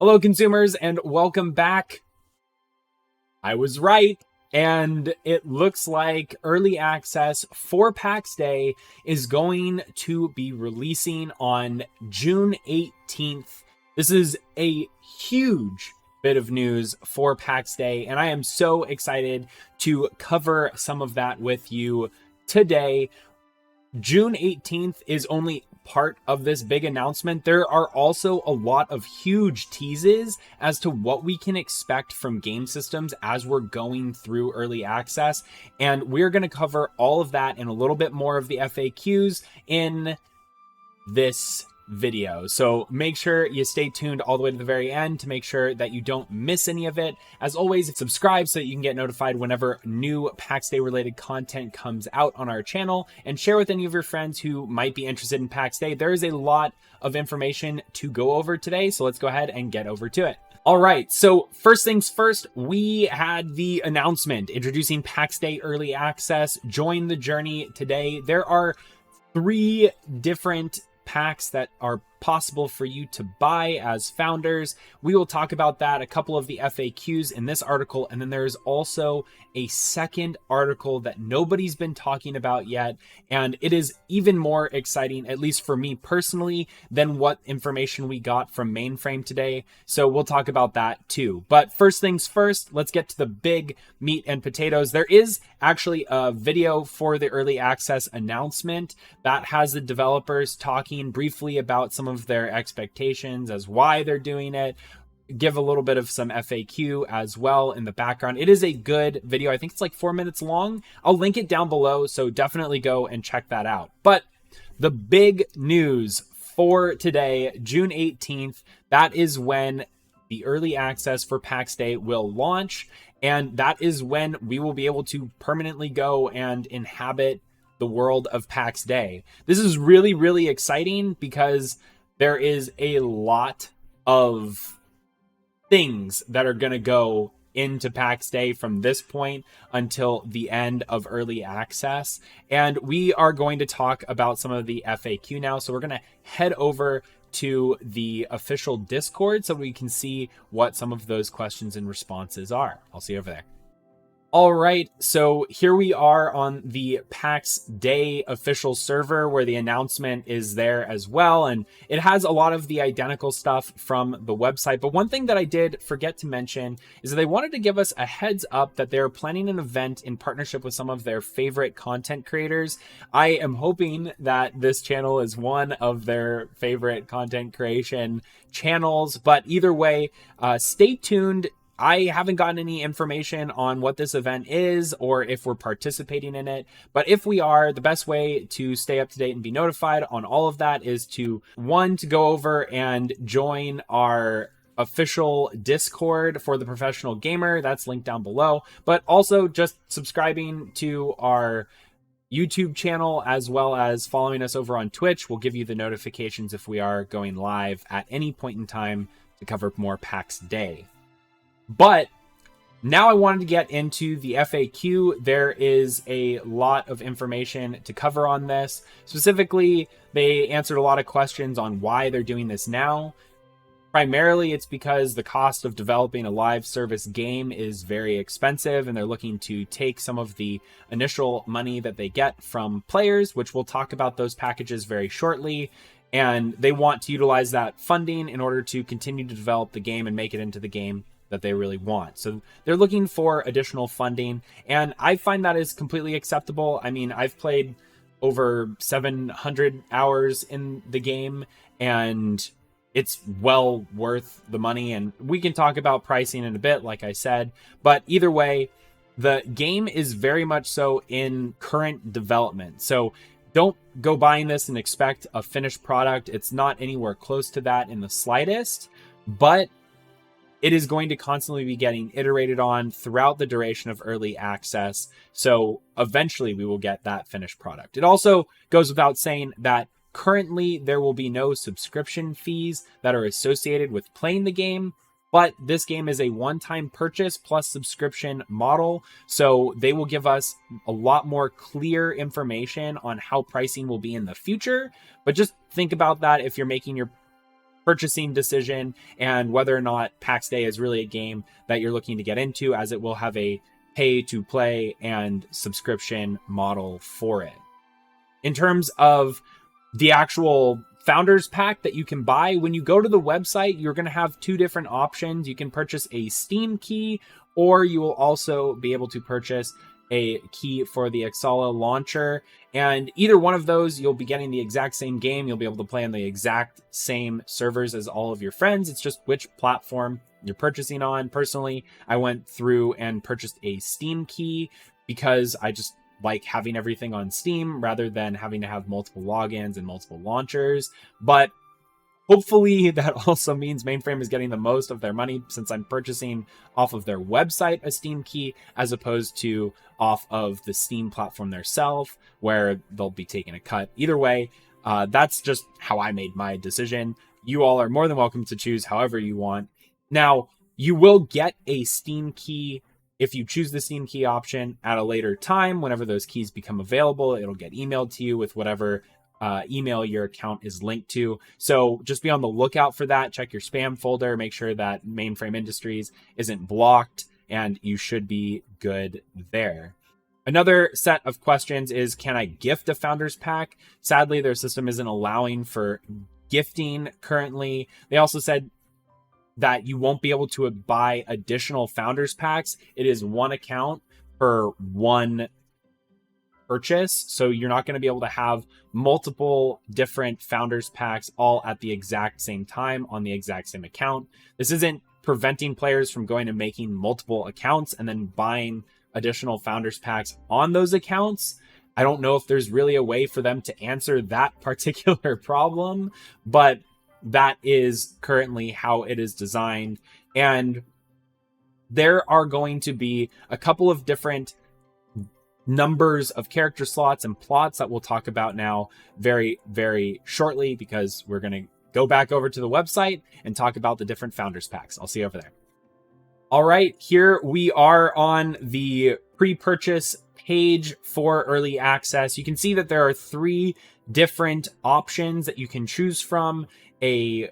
Hello, consumers, and welcome back. I was right, and it looks like early access for Pax Dei is going to be releasing on June 18th. This is a huge bit of news for Pax Dei, and I am so excited to cover some of that with you today. June 18th is only part of this big announcement. There are also a lot of huge teases as to what we can expect from game systems as we're going through early access. And we're going to cover all of that and a little bit more of the FAQs in this video. So make sure you stay tuned all the way to the very end to make sure that you don't miss any of it. As always, subscribe so that you can get notified whenever new Pax Day related content comes out on our channel, and share with any of your friends who might be interested in Pax Day. There is a lot of information to go over today, so let's go ahead and get over to it. All right, so first things first, we had the announcement introducing Pax Day Early Access. Join the journey today. There are 3 different packs that are possible for you to buy as founders. We will talk about that, a couple of the FAQs in this article, and then there's also a second article that nobody's been talking about yet, and it is even more exciting, at least for me personally, than what information we got from Mainframe today. So we'll talk about that too. But first things first, let's get to the big meat and potatoes. There is actually a video for the early access announcement that has the developers talking briefly about some of their expectations as why they're doing it, give a little bit of some FAQ as well in the background. It is a good video. I think it's like 4 minutes long. I'll link it down below, so definitely go and check that out. But the big news for today, June 18th, that is when the early access for Pax Day will launch, and that is when we will be able to permanently go and inhabit the world of Pax Dei. This is really, really exciting because there is a lot of things that are going to go into Pax Dei from this point until the end of early access. And we are going to talk about some of the FAQ now. So we're going to head over to the official Discord so we can see what some of those questions and responses are. I'll see you over there. All right, so here we are on the Pax Dei official server where the announcement is there as well, and it has a lot of the identical stuff from the website. But one thing that I did forget to mention is that they wanted to give us a heads up that they're planning an event in partnership with some of their favorite content creators. I am hoping that this channel is one of their favorite content creation channels, but either way, stay tuned. I haven't gotten any information on what this event is or if we're participating in it. But if we are, the best way to stay up to date and be notified on all of that is to go over and join our official Discord for the professional gamer. That's linked down below. But also just subscribing to our YouTube channel as well as following us over on Twitch will give you the notifications if we are going live at any point in time to cover more Pax Dei. But now I wanted to get into the FAQ. There is a lot of information to cover on this. Specifically, they answered a lot of questions on why they're doing this now. Primarily, it's because the cost of developing a live service game is very expensive, and they're looking to take some of the initial money that they get from players, which we'll talk about those packages very shortly. And they want to utilize that funding in order to continue to develop the game and make it into the game that they really want. So they're looking for additional funding, and I find that is completely acceptable. I mean, I've played over 700 hours in the game, and it's well worth the money, and we can talk about pricing in a bit, like I said. But either way, the game is very much so in current development. So don't go buying this and expect a finished product. It's not anywhere close to that in the slightest, but it is going to constantly be getting iterated on throughout the duration of early access. So eventually we will get that finished product. It also goes without saying that currently there will be no subscription fees that are associated with playing the game, but this game is a one-time purchase plus subscription model. So they will give us a lot more clear information on how pricing will be in the future. But just think about that if you're making your purchasing decision and whether or not Pax Dei is really a game that you're looking to get into, as it will have a pay to play and subscription model for it. In terms of the actual Founders Pack that you can buy, when you go to the website, you're going to have two different options. You can purchase a Steam key, or you will also be able to purchase a key for the Exala launcher. And either one of those, you'll be getting the exact same game. You'll be able to play on the exact same servers as all of your friends. It's just which platform you're purchasing on. Personally, I went through and purchased a Steam key because I just like having everything on Steam rather than having to have multiple logins and multiple launchers. But hopefully that also means Mainframe is getting the most of their money, since I'm purchasing off of their website a Steam key as opposed to off of the Steam platform themselves, where they'll be taking a cut. Either way, that's just how I made my decision. You all are more than welcome to choose however you want. Now, you will get a Steam key if you choose the Steam key option at a later time. Whenever those keys become available, it'll get emailed to you with whatever email your account is linked to. So just be on the lookout for that. Check your spam folder, make sure that Mainframe Industries isn't blocked, and you should be good there. Another set of questions is, can I gift a Founders Pack? Sadly, their system isn't allowing for gifting currently. They also said that you won't be able to buy additional Founders Packs. It is one account per one purchase, so you're not going to be able to have multiple different Founders Packs all at the exact same time on the exact same account. This isn't preventing players from going and making multiple accounts and then buying additional Founders Packs on those accounts. I don't know if there's really a way for them to answer that particular problem, but that is currently how it is designed. And there are going to be a couple of different numbers of character slots and plots that we'll talk about now very, very shortly, because we're going to go back over to the website and talk about the different Founders Packs. I'll see you over there. All right, here we are on the pre-purchase page for early access. You can see that there are 3 different options that you can choose from: a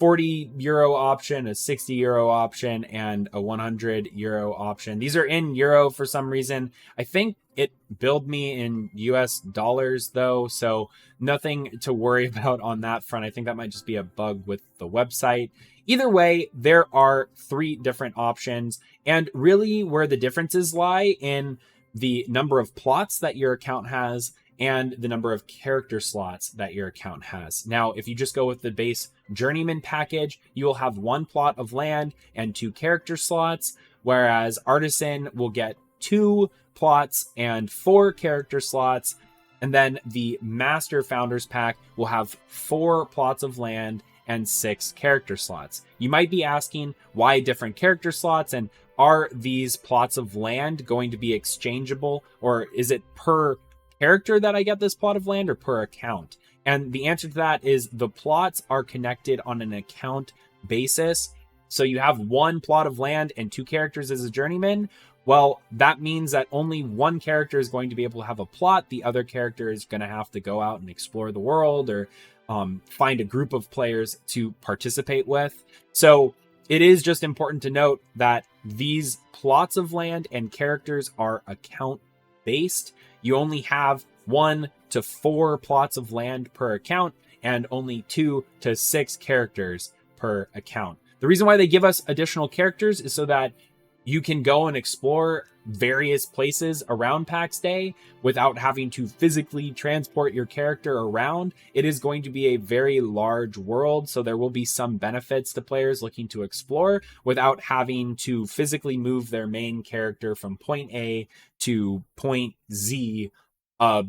€40 option, a €60 option, and a €100 option. These are in euro for some reason. I think it billed me in US dollars though, so nothing to worry about on that front. I think that might just be a bug with the website. Either way, there are 3 different options, and really where the differences lie in the number of plots that your account has and the number of character slots that your account has. Now, if you just go with the base Journeyman package, you will have 1 plot of land and 2 character slots, whereas Artisan will get 2 plots and 4 character slots, and then the Master Founders Pack will have 4 plots of land and 6 character slots. You might be asking, why different character slots, and are these plots of land going to be exchangeable, or is it per character that I get this plot of land or per account? And the answer to that is the plots are connected on an account basis. So you have 1 plot of land and 2 characters as a journeyman. Well, that means that only 1 character is going to be able to have a plot. The other character is going to have to go out and explore the world, or find a group of players to participate with. So it is just important to note that these plots of land and characters are account based. You only have 1 to 4 plots of land per account and only 2 to 6 characters per account. The reason why they give us additional characters is so that you can go and explore various places around Pax Dei without having to physically transport your character around. It is going to be a very large world, so there will be some benefits to players looking to explore without having to physically move their main character from point A to point Z, a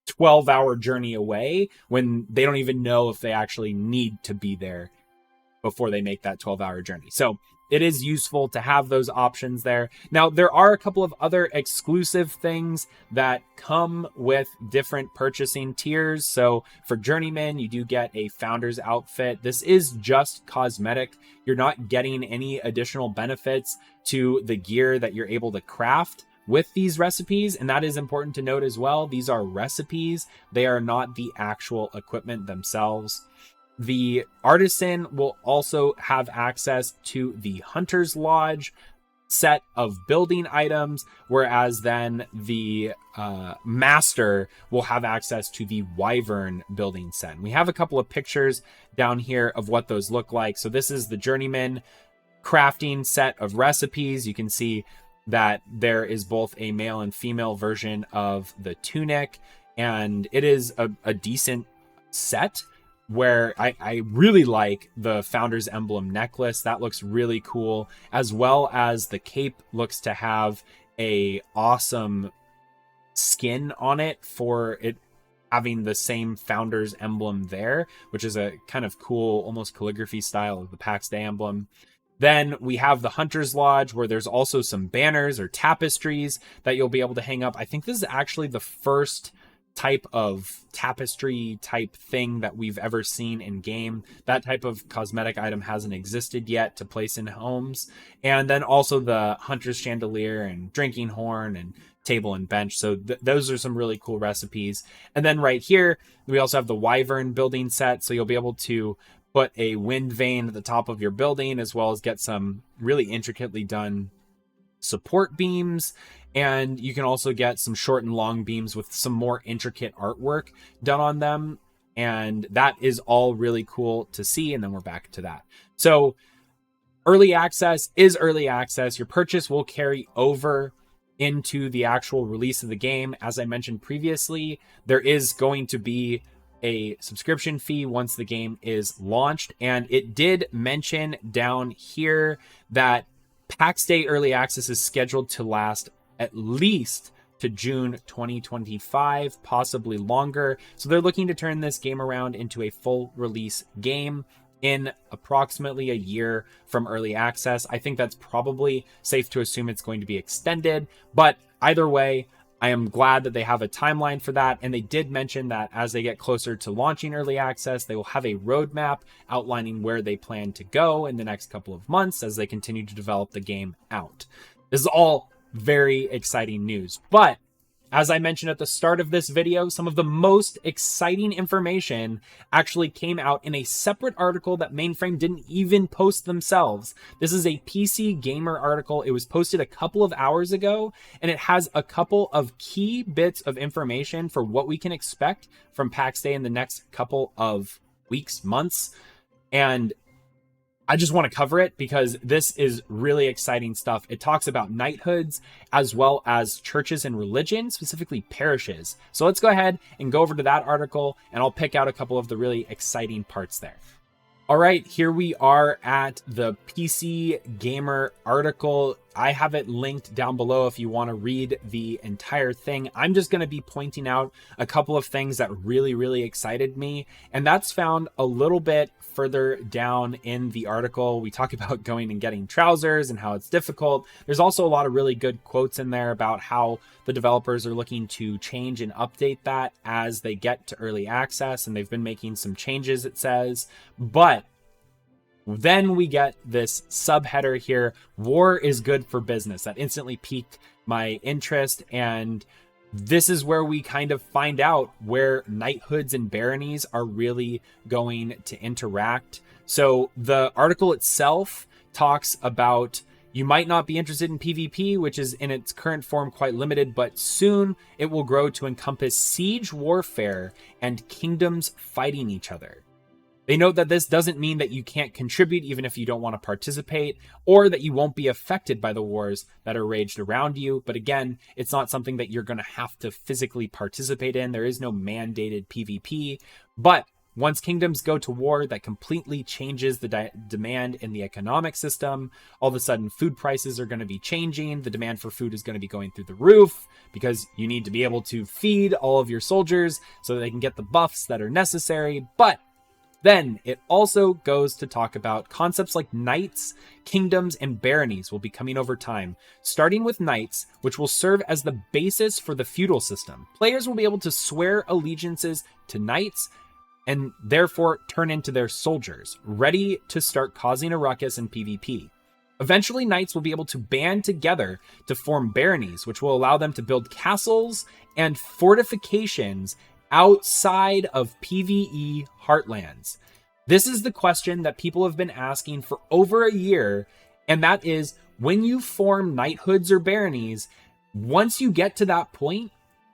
12-hour journey away, when they don't even know if they actually need to be there before they make that 12-hour journey. So it is useful to have those options there. Now, there are a couple of other exclusive things that come with different purchasing tiers. So for Journeyman, you do get a Founder's outfit. This is just cosmetic. You're not getting any additional benefits to the gear that you're able to craft with these recipes. And that is important to note as well. These are recipes. They are not the actual equipment themselves. The artisan will also have access to the Hunter's Lodge set of building items, whereas then the master will have access to the Wyvern building set. And we have a couple of pictures down here of what those look like. So this is the journeyman crafting set of recipes. You can see that there is both a male and female version of the tunic, and it is a decent set, where I really like the Founder's Emblem necklace. That looks really cool, as well as the cape looks to have a awesome skin on it for it having the same Founder's Emblem there, which is a kind of cool, almost calligraphy style of the Pax Dei emblem. Then we have the Hunter's Lodge, where there's also some banners or tapestries that you'll be able to hang up. I think this is actually the first type of tapestry type thing that we've ever seen in game. That type of cosmetic item hasn't existed yet to place in homes. And then also the Hunter's Chandelier and Drinking Horn and table and bench. So those are some really cool recipes. And then right here, we also have the Wyvern building set. So you'll be able to put a wind vane at the top of your building, as well as get some really intricately done support beams. And you can also get some short and long beams with some more intricate artwork done on them. And that is all really cool to see. And then we're back to that. So early access is early access. Your purchase will carry over into the actual release of the game. As I mentioned previously, there is going to be a subscription fee once the game is launched. And it did mention down here that Pax Dei Early Access is scheduled to last at least to June 2025, possibly longer. So they're looking to turn this game around into a full release game in approximately a year from early access. I think that's probably safe to assume it's going to be extended, but either way, I am glad that they have a timeline for that. And they did mention that as they get closer to launching early access, they will have a roadmap outlining where they plan to go in the next couple of months as they continue to develop the game out. This is all very exciting news. But as I mentioned at the start of this video, some of the most exciting information actually came out in a separate article that Mainframe didn't even post themselves. This is a PC Gamer article. It was posted a couple of hours ago, and it has a couple of key bits of information for what we can expect from Pax Dei in the next couple of weeks, months. And I just want to cover it because this is really exciting stuff. It talks about knighthoods as well as churches and religion, specifically parishes. So let's go ahead and go over to that article, and I'll pick out a couple of the really exciting parts there. All right, here we are at the PC Gamer article. I have it linked down below if you want to read the entire thing. I'm just going to be pointing out a couple of things that really excited me, and that's found a little bit further down in the article. We talk about going and getting trousers and how it's difficult. There's also a lot of really good quotes in there about how the developers are looking to change and update that as they get to early access, and they've been making some changes, it says. But then we get this subheader here, war is good for business. That instantly piqued my interest, and this is where we kind of find out where knighthoods and baronies are really going to interact. So the article itself talks about you might not be interested in PvP, which is in its current form quite limited, but soon it will grow to encompass siege warfare and kingdoms fighting each other. They note that this doesn't mean that you can't contribute even if you don't want to participate, or that you won't be affected by the wars that are raged around you. But again, it's not something that you're going to have to physically participate in. There is no mandated PvP. But once kingdoms go to war, that completely changes the demand in the economic system. All of a sudden, food prices are going to be changing. The demand for food is going to be going through the roof because you need to be able to feed all of your soldiers so that they can get the buffs that are necessary. But then it also goes to talk about concepts like knights, kingdoms, and baronies will be coming over time, starting with knights, which will serve as the basis for the feudal system. Players will be able to swear allegiances to knights and therefore turn into their soldiers, ready to start causing a ruckus in PvP. Eventually, knights will be able to band together to form baronies, which will allow them to build castles and fortifications outside of PvE heartlands. This is the question that people have been asking for over a year, and that is, when you form knighthoods or baronies, once you get to that point,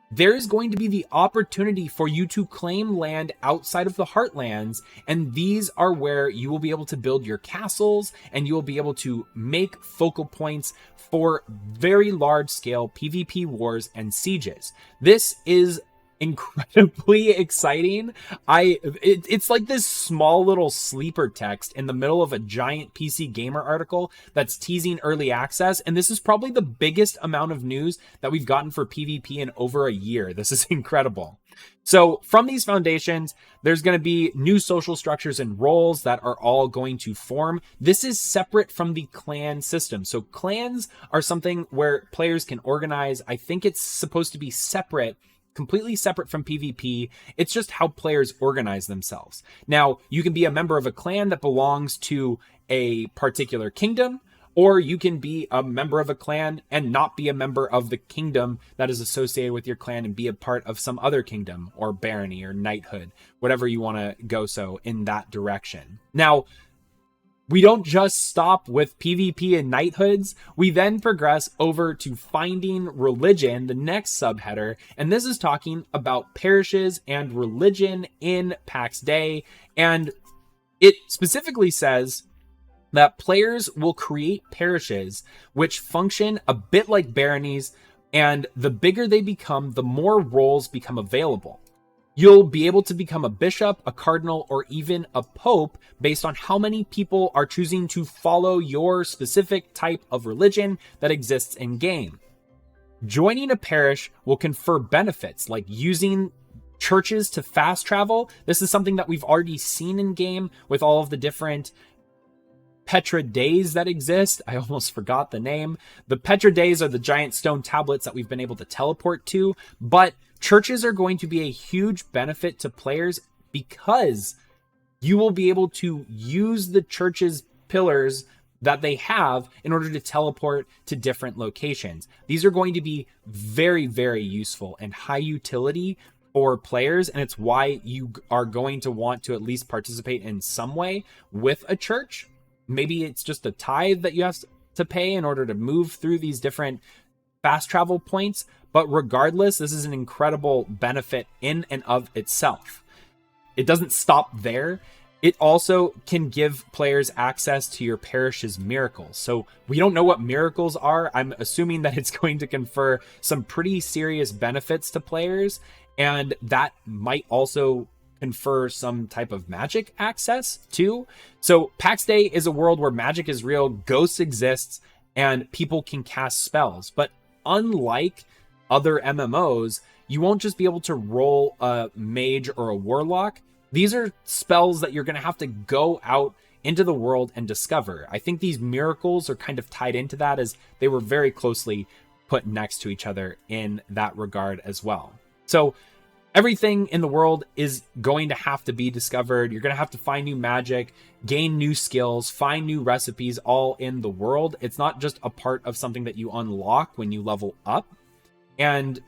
there is going to be the opportunity for you to claim land outside of the heartlands, and these are where you will be able to build your castles, and you will be able to make focal points for very large scale PvP wars and sieges. This is incredibly exciting. It's like this small little sleeper text in the middle of a giant PC Gamer article that's teasing early access, and this is probably the biggest amount of news that we've gotten for PvP in over a year. This is incredible. So from these foundations, there's going to be new social structures and roles that are all going to form. This is separate from the clan system. So clans are something where players can organize. I think it's supposed to be separate, completely separate from PvP. It's just how players organize themselves. Now, you can be a member of a clan that belongs to a particular kingdom, or you can be a member of a clan and not be a member of the kingdom that is associated with your clan and be a part of some other kingdom or barony or knighthood, whatever you want to go so in that direction. Now, we don't just stop with PvP and knighthoods. We then progress over to finding religion, the next subheader. And this is talking about parishes and religion in Pax Dei. And it specifically says that players will create parishes which function a bit like baronies. And the bigger they become, the more roles become available. You'll be able to become a bishop, a cardinal, or even a pope based on how many people are choosing to follow your specific type of religion that exists in game. Joining a parish will confer benefits like using churches to fast travel. This is something that we've already seen in game with all of the different Petra Days that exist. I almost forgot the name. The Petra Days are the giant stone tablets that we've been able to teleport to, but churches are going to be a huge benefit to players because you will be able to use the church's pillars that they have in order to teleport to different locations. These are going to be very, very useful and high utility for players, and it's why you are going to want to at least participate in some way with a church. Maybe it's just a tithe that you have to pay in order to move through these different fast travel points. But regardless, this is an incredible benefit in and of itself. It doesn't stop there. It also can give players access to your parish's miracles. So we don't know what miracles are. I'm assuming that it's going to confer some pretty serious benefits to players. And that might also confer some type of magic access too. So Pax Dei is a world where magic is real, ghosts exist, and people can cast spells. But unlike other MMOs, you won't just be able to roll a mage or a warlock. These are spells that you're going to have to go out into the world and discover. I think these miracles are kind of tied into that, as they were very closely put next to each other in that regard as well. So everything in the world is going to have to be discovered. You're going to have to find new magic, gain new skills, find new recipes, all in the world. It's not just a part of something that you unlock when you level up. And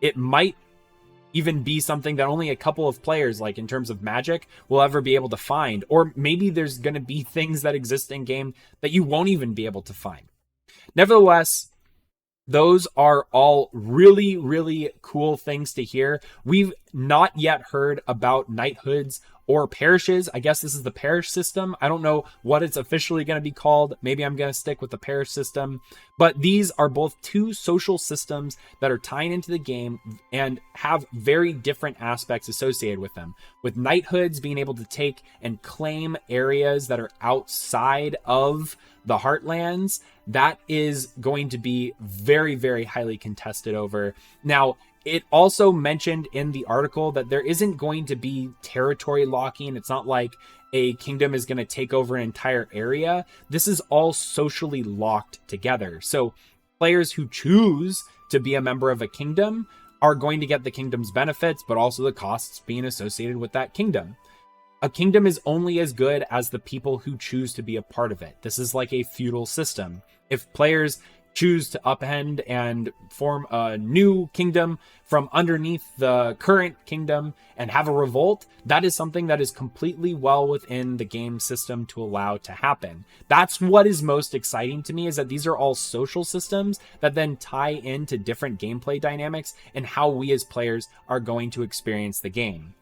it might even be something that only a couple of players, like in terms of magic, will ever be able to find. Or maybe there's going to be things that exist in game that you won't even be able to find. Nevertheless, those are all really, really cool things to hear. We've not yet heard about knighthoods or parishes. I guess this is the parish system. I don't know what it's officially going to be called. Maybe I'm going to stick with the parish system. But these are both two social systems that are tying into the game and have very different aspects associated with them. With knighthoods being able to take and claim areas that are outside of the heartlands, that is going to be very, very highly contested over. Now, it also mentioned in the article that there isn't going to be territory locking. It's not like a kingdom is going to take over an entire area. This is all socially locked together. So players who choose to be a member of a kingdom are going to get the kingdom's benefits, but also the costs being associated with that kingdom. A kingdom is only as good as the people who choose to be a part of it. This is like a feudal system. If players choose to upend and form a new kingdom from underneath the current kingdom and have a revolt, that is something that is completely well within the game system to allow to happen. That's what is most exciting to me, is that these are all social systems that then tie into different gameplay dynamics and how we as players are going to experience the game.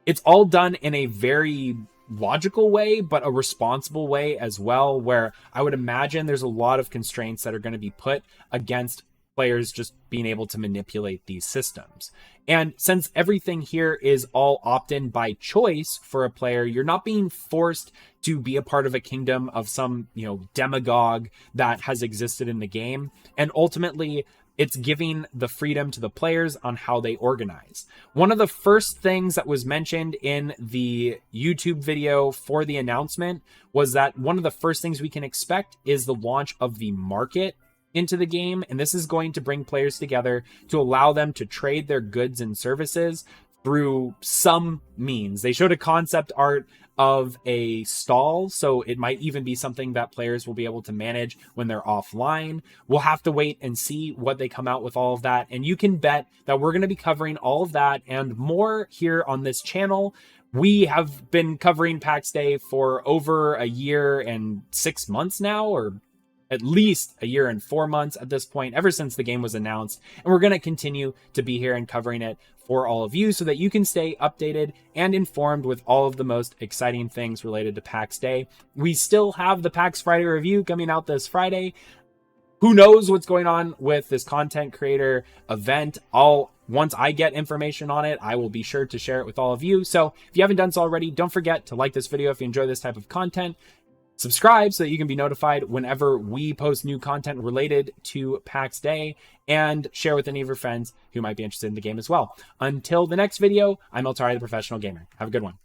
It's all done in a very logical way, but a responsible way as well, where I would imagine there's a lot of constraints that are going to be put against players just being able to manipulate these systems. And since everything here is all opt-in by choice for a player, you're not being forced to be a part of a kingdom of some, demagogue that has existed in the game. And ultimately, it's giving the freedom to the players on how they organize. One of the first things that was mentioned in the YouTube video for the announcement was that one of the first things we can expect is the launch of the market into the game. And this is going to bring players together to allow them to trade their goods and services through some means. They showed a concept art of a stall, so it might even be something that players will be able to manage when they're offline. We'll have to wait and see what they come out with all of that, and you can bet that we're going to be covering all of that and more here on this channel. We have been covering Pax Dei for over a year and 6 months now, or at least a year and 4 months at this point, ever since the game was announced. And we're going to continue to be here and covering it for all of you so that you can stay updated and informed with all of the most exciting things related to Pax Dei. We still have the PAX Friday review coming out this Friday. Who knows what's going on with this content creator event? Once I get information on it, I will be sure to share it with all of you. So if you haven't done so already, don't forget to like this video if you enjoy this type of content. Subscribe so that you can be notified whenever we post new content related to Pax Dei, and share with any of your friends who might be interested in the game as well. Until the next video, I'm Altari, the Professional Gamer. Have a good one.